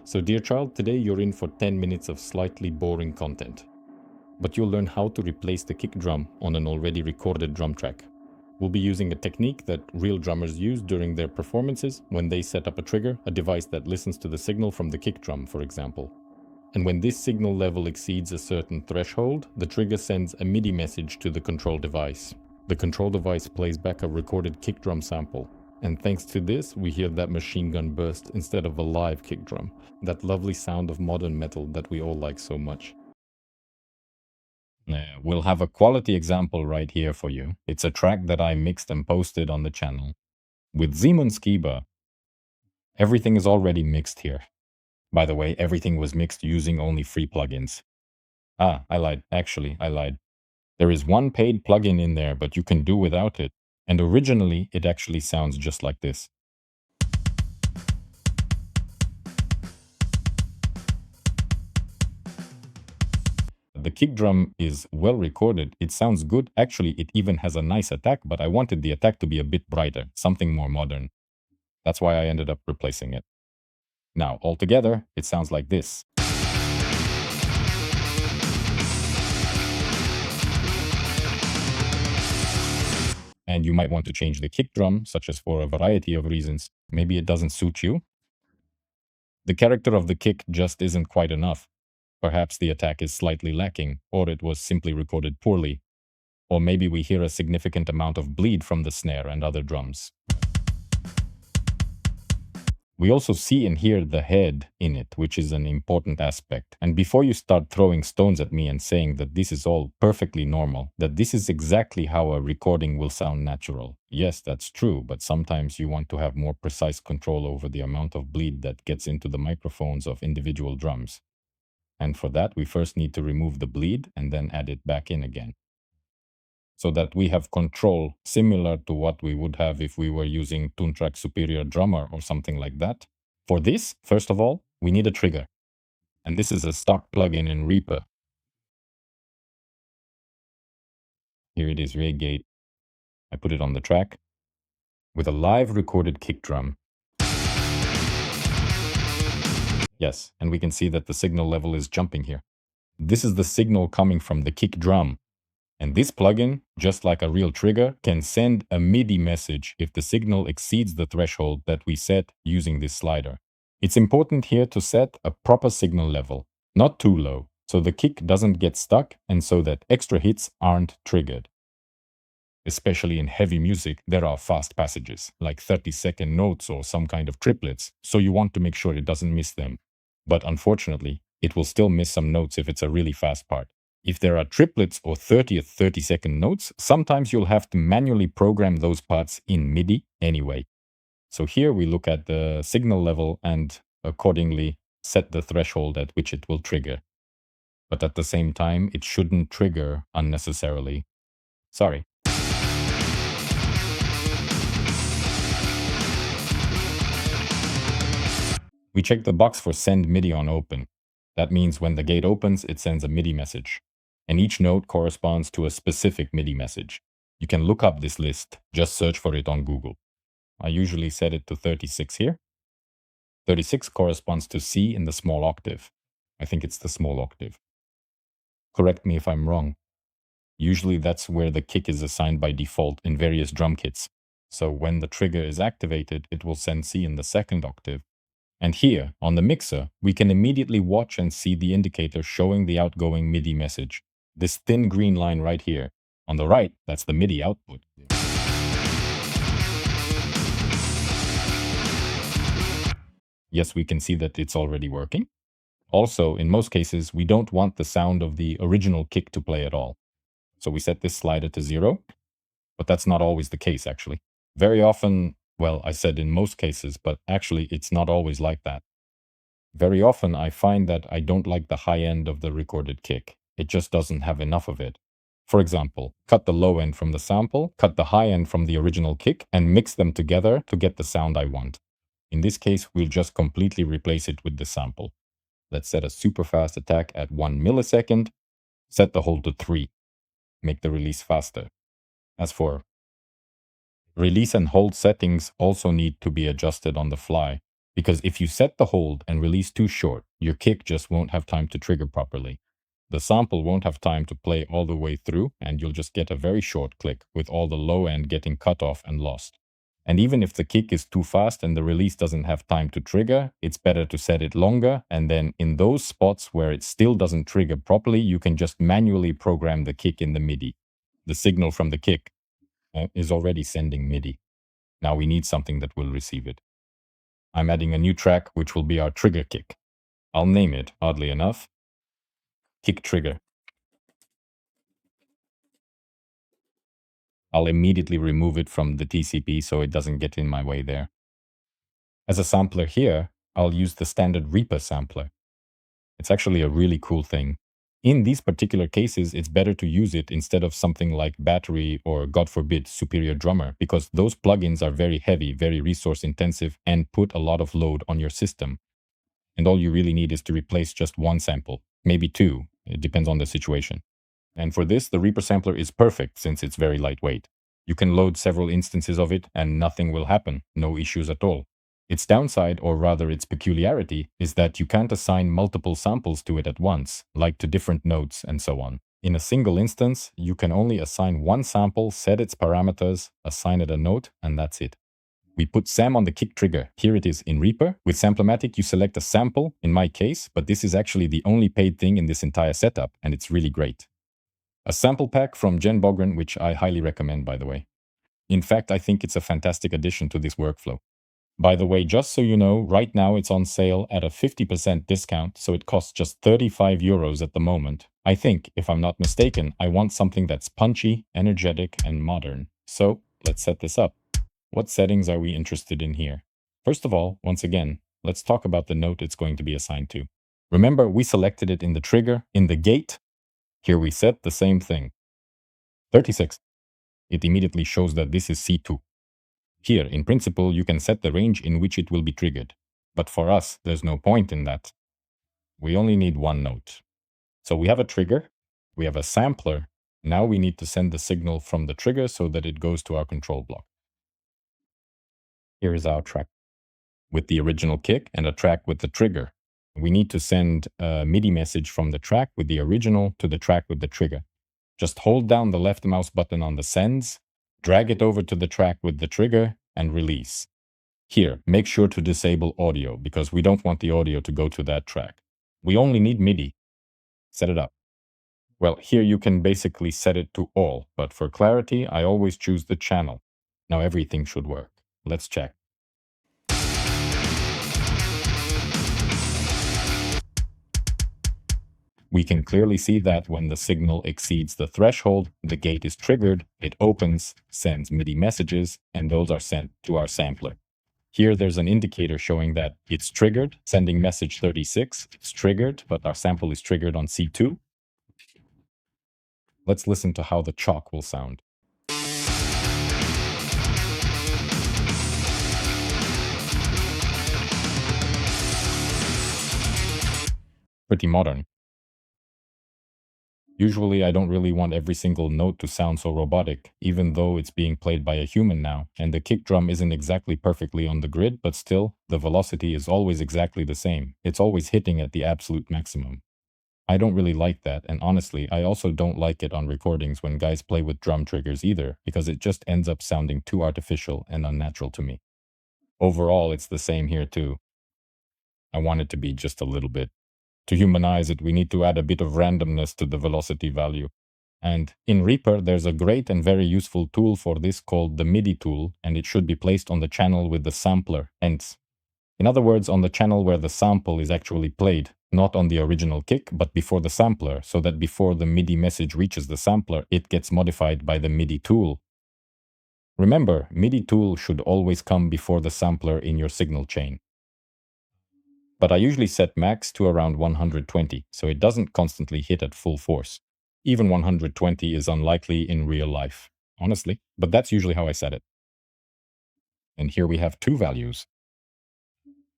So dear child, today you're in for 10 minutes of slightly boring content. But you'll learn how to replace the kick drum on an already recorded drum track. We'll be using a technique that real drummers use during their performances when they set up a trigger, a device that listens to the signal from the kick drum, for example. And when this signal level exceeds a certain threshold, the trigger sends a MIDI message to the control device. The control device plays back a recorded kick drum sample. And thanks to this, we hear that machine gun burst instead of a live kick drum. That lovely sound of modern metal that we all like so much. We'll have a quality example right here for you. It's a track that I mixed and posted on the channel. With Szymon Skiba, everything is already mixed here. By the way, everything was mixed using only free plugins. I lied. Actually, I lied. There is one paid plugin in there, but you can do without it. And originally, it actually sounds just like this. The kick drum is well recorded. It sounds good. Actually, it even has a nice attack, but I wanted the attack to be a bit brighter, something more modern. That's why I ended up replacing it. Now, altogether, it sounds like this. And you might want to change the kick drum, such as for a variety of reasons. Maybe it doesn't suit you. The character of the kick just isn't quite enough. Perhaps the attack is slightly lacking, or it was simply recorded poorly. Or maybe we hear a significant amount of bleed from the snare and other drums. We also see and hear the head in it, which is an important aspect. And before you start throwing stones at me and saying that this is all perfectly normal, that this is exactly how a recording will sound natural. Yes, that's true, but sometimes you want to have more precise control over the amount of bleed that gets into the microphones of individual drums. And for that, we first need to remove the bleed and then add it back in again, so that we have control similar to what we would have if we were using Multitrack Superior Drummer or something like that. For this, first of all, we need a trigger. And this is a stock plugin in Reaper. Here it is, Gate. I put it on the track with a live recorded kick drum. Yes, and we can see that the signal level is jumping here. This is the signal coming from the kick drum. And this plugin, just like a real trigger, can send a MIDI message if the signal exceeds the threshold that we set using this slider. It's important here to set a proper signal level, not too low, so the kick doesn't get stuck and so that extra hits aren't triggered. Especially in heavy music, there are fast passages, like 30-second notes or some kind of triplets, so you want to make sure it doesn't miss them. But unfortunately, it will still miss some notes if it's a really fast part. If there are triplets or 30-second notes, sometimes you'll have to manually program those parts in MIDI anyway. So here we look at the signal level and accordingly set the threshold at which it will trigger. But at the same time, it shouldn't trigger unnecessarily. Sorry. We check the box for Send MIDI on Open. That means when the gate opens, it sends a MIDI message. And each note corresponds to a specific MIDI message. You can look up this list, just search for it on Google. I usually set it to 36 here. 36 corresponds to C in the small octave. I think it's the small octave. Correct me if I'm wrong. Usually that's where the kick is assigned by default in various drum kits. So when the trigger is activated, it will send C in the second octave. And here, on the mixer, we can immediately watch and see the indicator showing the outgoing MIDI message. This thin green line right here. On the right, that's the MIDI output. Yes, we can see that it's already working. Also, in most cases, we don't want the sound of the original kick to play at all. So we set this slider to 0, but that's not always the case, actually. Very often, well, I said in most cases, but actually it's not always like that. Very often I find that I don't like the high end of the recorded kick. It just doesn't have enough of it. For example, cut the low end from the sample, cut the high end from the original kick, and mix them together to get the sound I want. In this case, we'll just completely replace it with the sample. Let's set a super fast attack at 1 millisecond, set the hold to 3. Make the release faster. As for release and hold settings also need to be adjusted on the fly. Because if you set the hold and release too short, your kick just won't have time to trigger properly. The sample won't have time to play all the way through, and you'll just get a very short click with all the low end getting cut off and lost. And even if the kick is too fast and the release doesn't have time to trigger, it's better to set it longer, and then in those spots where it still doesn't trigger properly, you can just manually program the kick in the MIDI. The signal from the kick is already sending MIDI. Now we need something that will receive it. I'm adding a new track, which will be our trigger kick. I'll name it, oddly enough, kick trigger. I'll immediately remove it from the TCP so it doesn't get in my way there. As a sampler here, I'll use the standard Reaper sampler. It's actually a really cool thing. In these particular cases, it's better to use it instead of something like Battery or, God forbid, Superior Drummer, because those plugins are very heavy, very resource intensive, and put a lot of load on your system. And all you really need is to replace just one sample, maybe two. It depends on the situation. And for this, the Reaper sampler is perfect since it's very lightweight. You can load several instances of it and nothing will happen, no issues at all. Its downside, or rather its peculiarity, is that you can't assign multiple samples to it at once, like to different notes and so on. In a single instance, you can only assign one sample, set its parameters, assign it a note, and that's it. We put SAM on the kick trigger. Here it is in Reaper. With Samplomatic, you select a sample, in my case, but this is actually the only paid thing in this entire setup, and it's really great. A sample pack from Jen Bogren, which I highly recommend, by the way. In fact, I think it's a fantastic addition to this workflow. By the way, just so you know, right now it's on sale at a 50% discount, so it costs just 35 euros at the moment. I think, if I'm not mistaken, I want something that's punchy, energetic, and modern. So, let's set this up. What settings are we interested in here? First of all, once again, let's talk about the note it's going to be assigned to. Remember, we selected it in the trigger, in the gate. Here we set the same thing. 36. It immediately shows that this is C2. Here, in principle, you can set the range in which it will be triggered. But for us, there's no point in that. We only need one note. So we have a trigger, we have a sampler. Now we need to send the signal from the trigger so that it goes to our control block. Here is our track with the original kick and a track with the trigger. We need to send a MIDI message from the track with the original to the track with the trigger. Just hold down the left mouse button on the sends, drag it over to the track with the trigger, and release. Here, make sure to disable audio because we don't want the audio to go to that track. We only need MIDI. Set it up. Well, here you can basically set it to all, but for clarity, I always choose the channel. Now everything should work. Let's check. We can clearly see that when the signal exceeds the threshold, the gate is triggered, it opens, sends MIDI messages, and those are sent to our sampler. Here there's an indicator showing that it's triggered, sending message 36, it's triggered, but our sample is triggered on C2. Let's listen to how the chalk will sound. Pretty modern. Usually I don't really want every single note to sound so robotic, even though it's being played by a human now, and the kick drum isn't exactly perfectly on the grid, but still, the velocity is always exactly the same. It's always hitting at the absolute maximum. I don't really like that, and honestly, I also don't like it on recordings when guys play with drum triggers either, because it just ends up sounding too artificial and unnatural to me. Overall, it's the same here too. I want it to be just a little bit. To humanize it, we need to add a bit of randomness to the velocity value. And in Reaper, there's a great and very useful tool for this called the MIDI tool, and it should be placed on the channel with the sampler ends. In other words, on the channel where the sample is actually played, not on the original kick, but before the sampler, so that before the MIDI message reaches the sampler, it gets modified by the MIDI tool. Remember, MIDI tool should always come before the sampler in your signal chain. But I usually set max to around 120, so it doesn't constantly hit at full force. Even 120 is unlikely in real life, honestly, but that's usually how I set it. And here we have two values,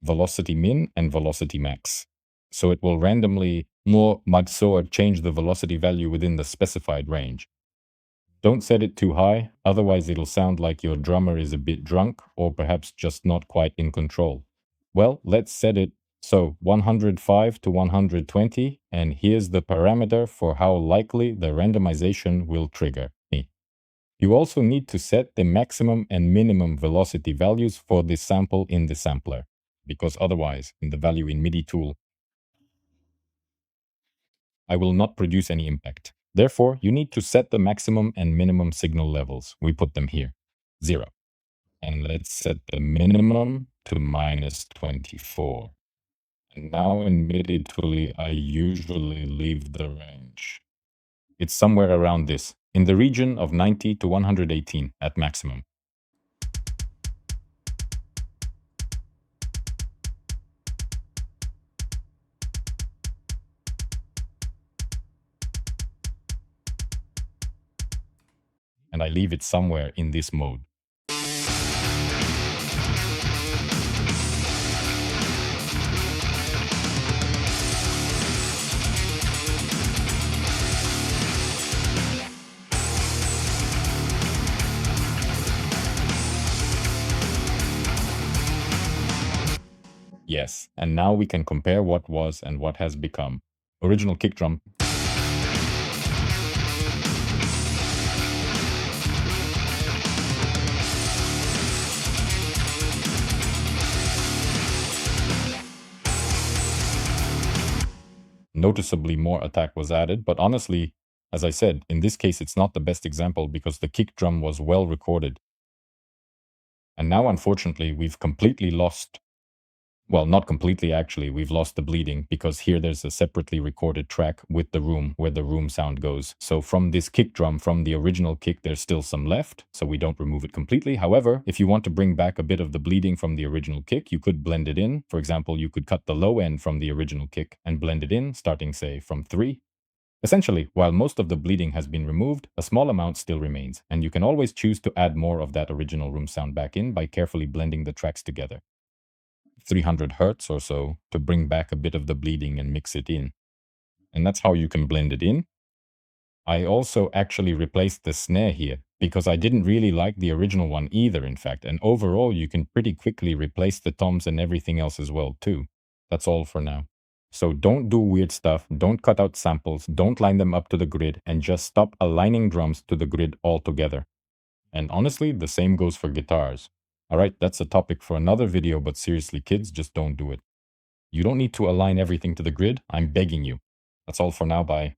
velocity min and velocity max. So it will randomly change the velocity value within the specified range. Don't set it too high, otherwise it'll sound like your drummer is a bit drunk or perhaps just not quite in control. Well, let's set it so 105 to 120, and here's the parameter for how likely the randomization will trigger. You also need to set the maximum and minimum velocity values for this sample in the sampler, because otherwise, in the value in MIDI tool, I will not produce any impact. Therefore, you need to set the maximum and minimum signal levels. We put them here, 0. And let's set the minimum to -24. And now in MIDI tool, I usually leave the range. It's somewhere around this, in the region of 90 to 118 at maximum. And I leave it somewhere in this mode. Yes, and now we can compare what was and what has become. Original kick drum. Noticeably more attack was added, but honestly, as I said, in this case it's not the best example because the kick drum was well recorded. And now unfortunately we've completely lost, well, not completely actually, we've lost the bleeding because here there's a separately recorded track with the room where the room sound goes. So from this kick drum, from the original kick, there's still some left, so we don't remove it completely. However, if you want to bring back a bit of the bleeding from the original kick, you could blend it in. For example, you could cut the low end from the original kick and blend it in, starting say from 3. Essentially, while most of the bleeding has been removed, a small amount still remains, and you can always choose to add more of that original room sound back in by carefully blending the tracks together. 300 hertz or so to bring back a bit of the bleeding and mix it in. And that's how you can blend it in. I also actually replaced the snare here because I didn't really like the original one either, in fact. And overall, you can pretty quickly replace the toms and everything else as well, too. That's all for now. So don't do weird stuff, don't cut out samples, don't line them up to the grid, and just stop aligning drums to the grid altogether. And honestly, the same goes for guitars. Alright, that's a topic for another video, but seriously, kids, just don't do it. You don't need to align everything to the grid, I'm begging you. That's all for now, bye.